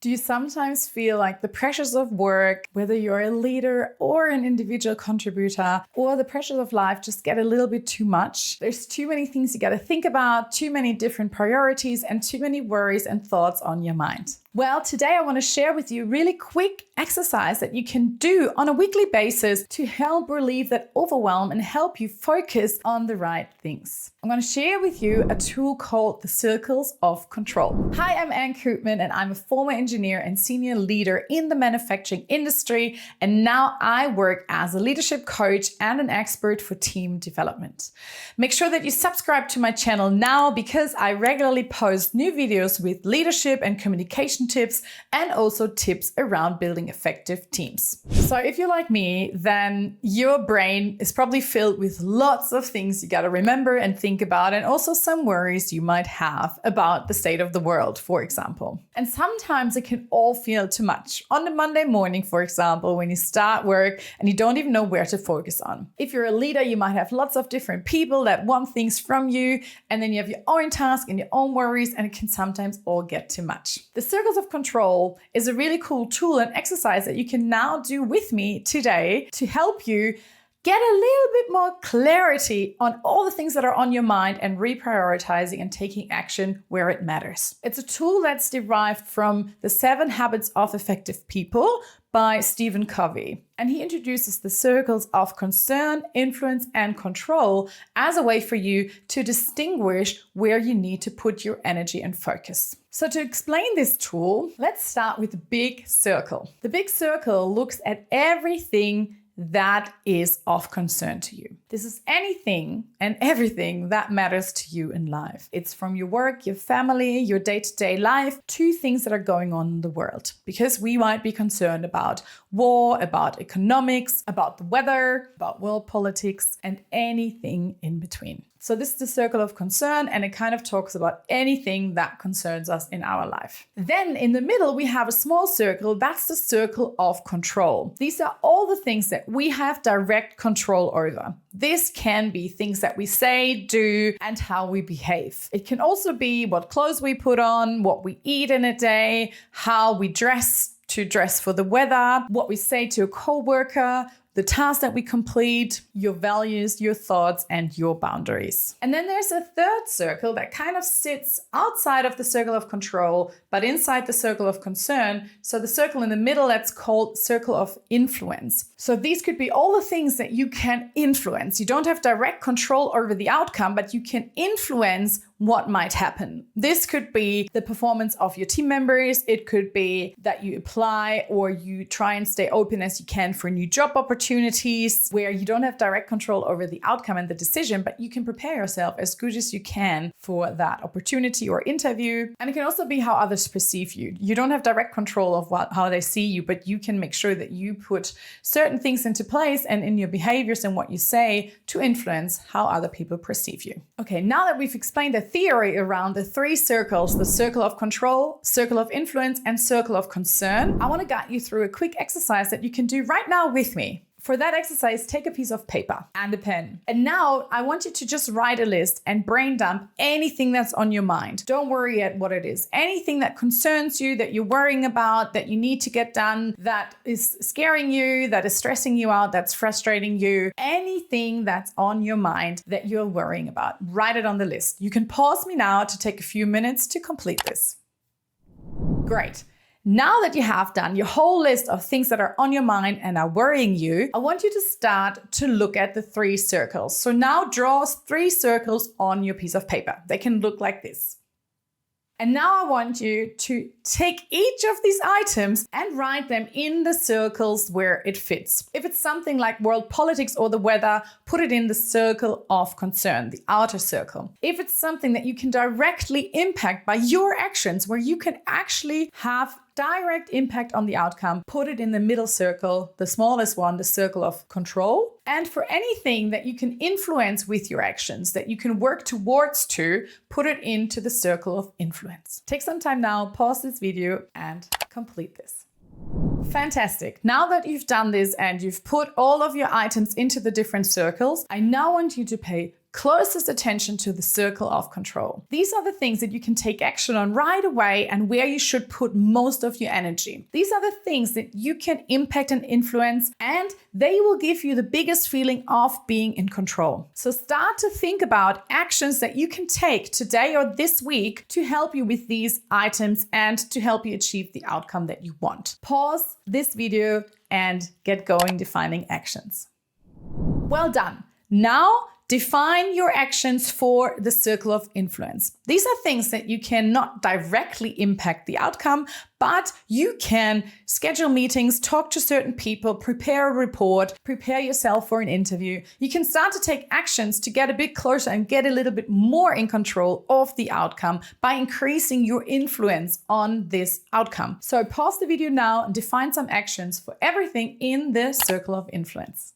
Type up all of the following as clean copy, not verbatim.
Do you sometimes feel like the pressures of work, whether you're a leader or an individual contributor, or the pressures of life just get a little bit too much? There's too many things you got to think about, too many different priorities, and too many worries and thoughts on your mind. Well, today I want to share with you a really quick exercise that you can do on a weekly basis to help relieve that overwhelm and help you focus on the right things. I'm going to share with you a tool called the Circles of Control. Hi, I'm Koopmann, and I'm a former engineer and senior leader in the manufacturing industry. And now I work as a leadership coach and an expert for team development. Make sure that you subscribe to my channel now because I regularly post new videos with leadership and communication tips and also tips around building effective teams. So if you're like me, then your brain is probably filled with lots of things you got to remember and think about, and also some worries you might have about the state of the world, for example. And sometimes it can all feel too much. On a Monday morning, for example, when you start work and you don't even know where to focus on. If you're a leader, you might have lots of different people that want things from you, and then you have your own task and your own worries, and it can sometimes all get too much. The Circles of Control is a really cool tool and exercise that you can now do with me today to help you get a little bit more clarity on all the things that are on your mind and reprioritizing and taking action where it matters. It's a tool that's derived from the 7 Habits of Effective People by Stephen Covey. And he introduces the circles of concern, influence, and control as a way for you to distinguish where you need to put your energy and focus. So to explain this tool, let's start with the big circle. The big circle looks at everything that is of concern to you. This is anything and everything that matters to you in life. It's from your work, your family, your day-to-day life, to things that are going on in the world. Because we might be concerned about war, about economics, about the weather, about world politics, and anything in between. So this is the circle of concern, and it kind of talks about anything that concerns us in our life. Then in the middle, we have a small circle. That's the circle of control. These are all the things that we have direct control over. This can be things that we say, do, and how we behave. It can also be what clothes we put on, what we eat in a day, how we dress to dress for the weather, what we say to a coworker, the tasks that we complete, your values, your thoughts, and your boundaries. And then there's a third circle that kind of sits outside of the circle of control, but inside the circle of concern. So the circle in the middle, that's called circle of influence. So these could be all the things that you can influence. You don't have direct control over the outcome, but you can influence what might happen. This could be the performance of your team members. It could be that you apply or you try and stay open as you can for new job opportunities where you don't have direct control over the outcome and the decision, but you can prepare yourself as good as you can for that opportunity or interview. And it can also be how others perceive you. You don't have direct control of how they see you, but you can make sure that you put certain things into place and in your behaviors and what you say to influence how other people perceive you. Okay, now that we've explained the theory around the 3 circles, the circle of control, circle of influence, and circle of concern, I want to guide you through a quick exercise that you can do right now with me. For that exercise, take a piece of paper and a pen. And now I want you to just write a list and brain dump anything that's on your mind. Don't worry at what it is. Anything that concerns you, that you're worrying about, that you need to get done, that is scaring you, that is stressing you out, that's frustrating you. Anything that's on your mind that you're worrying about, write it on the list. You can pause me now to take a few minutes to complete this. Great. Now that you have done your whole list of things that are on your mind and are worrying you, I want you to start to look at the 3 circles. So now draw 3 circles on your piece of paper. They can look like this. And now I want you to take each of these items and write them in the circles where it fits. If it's something like world politics or the weather, put it in the circle of concern, the outer circle. If it's something that you can directly impact by your actions, where you can actually have direct impact on the outcome, put it in the middle circle, the smallest one, the circle of control. And for anything that you can influence with your actions, that you can work towards to, put it into the circle of influence. Take some time now, pause this video and complete this. Fantastic. Now that you've done this and you've put all of your items into the different circles, I now want you to pay closest attention to the circle of control. These are the things that you can take action on right away and where you should put most of your energy. These are the things that you can impact and influence, and they will give you the biggest feeling of being in control. So start to think about actions that you can take today or this week to help you with these items and to help you achieve the outcome that you want. Pause this video and get going defining actions. Well done. Now define your actions for the circle of influence. These are things that you cannot directly impact the outcome, but you can schedule meetings, talk to certain people, prepare a report, prepare yourself for an interview. You can start to take actions to get a bit closer and get a little bit more in control of the outcome by increasing your influence on this outcome. So pause the video now and define some actions for everything in the circle of influence.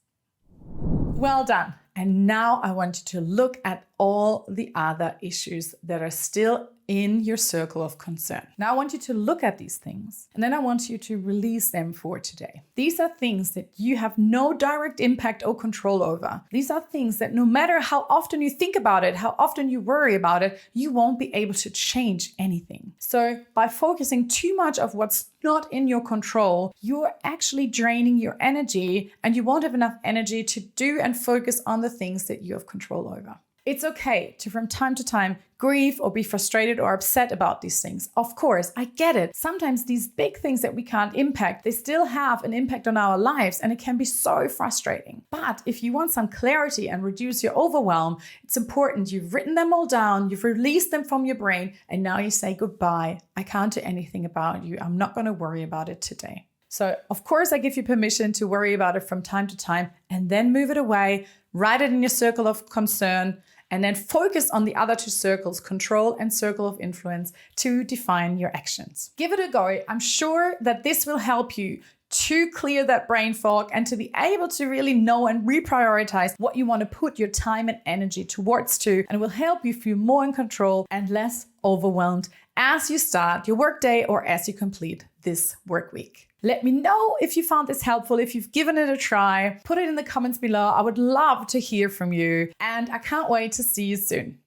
Well done. And now I want you to look at all the other issues that are still in your circle of concern. Now I want you to look at these things and then I want you to release them for today. These are things that you have no direct impact or control over. These are things that no matter how often you think about it, how often you worry about it, you won't be able to change anything. So by focusing too much of what's not in your control, you're actually draining your energy and you won't have enough energy to do and focus on the things that you have control over. It's okay to, from time to time, grieve or be frustrated or upset about these things. Of course, I get it. Sometimes these big things that we can't impact, they still have an impact on our lives and it can be so frustrating. But if you want some clarity and reduce your overwhelm, it's important you've written them all down, you've released them from your brain, and now you say goodbye. I can't do anything about you. I'm not going to worry about it today. So of course, I give you permission to worry about it from time to time and then move it away, write it in your circle of concern, and then focus on the other two circles, control and circle of influence, to define your actions. Give it a go. I'm sure that this will help you to clear that brain fog and to be able to really know and reprioritize what you want to put your time and energy towards to, and it will help you feel more in control and less overwhelmed as you start your workday or as you complete this work week. Let me know if you found this helpful, if you've given it a try. Put it in the comments below. I would love to hear from you, and I can't wait to see you soon.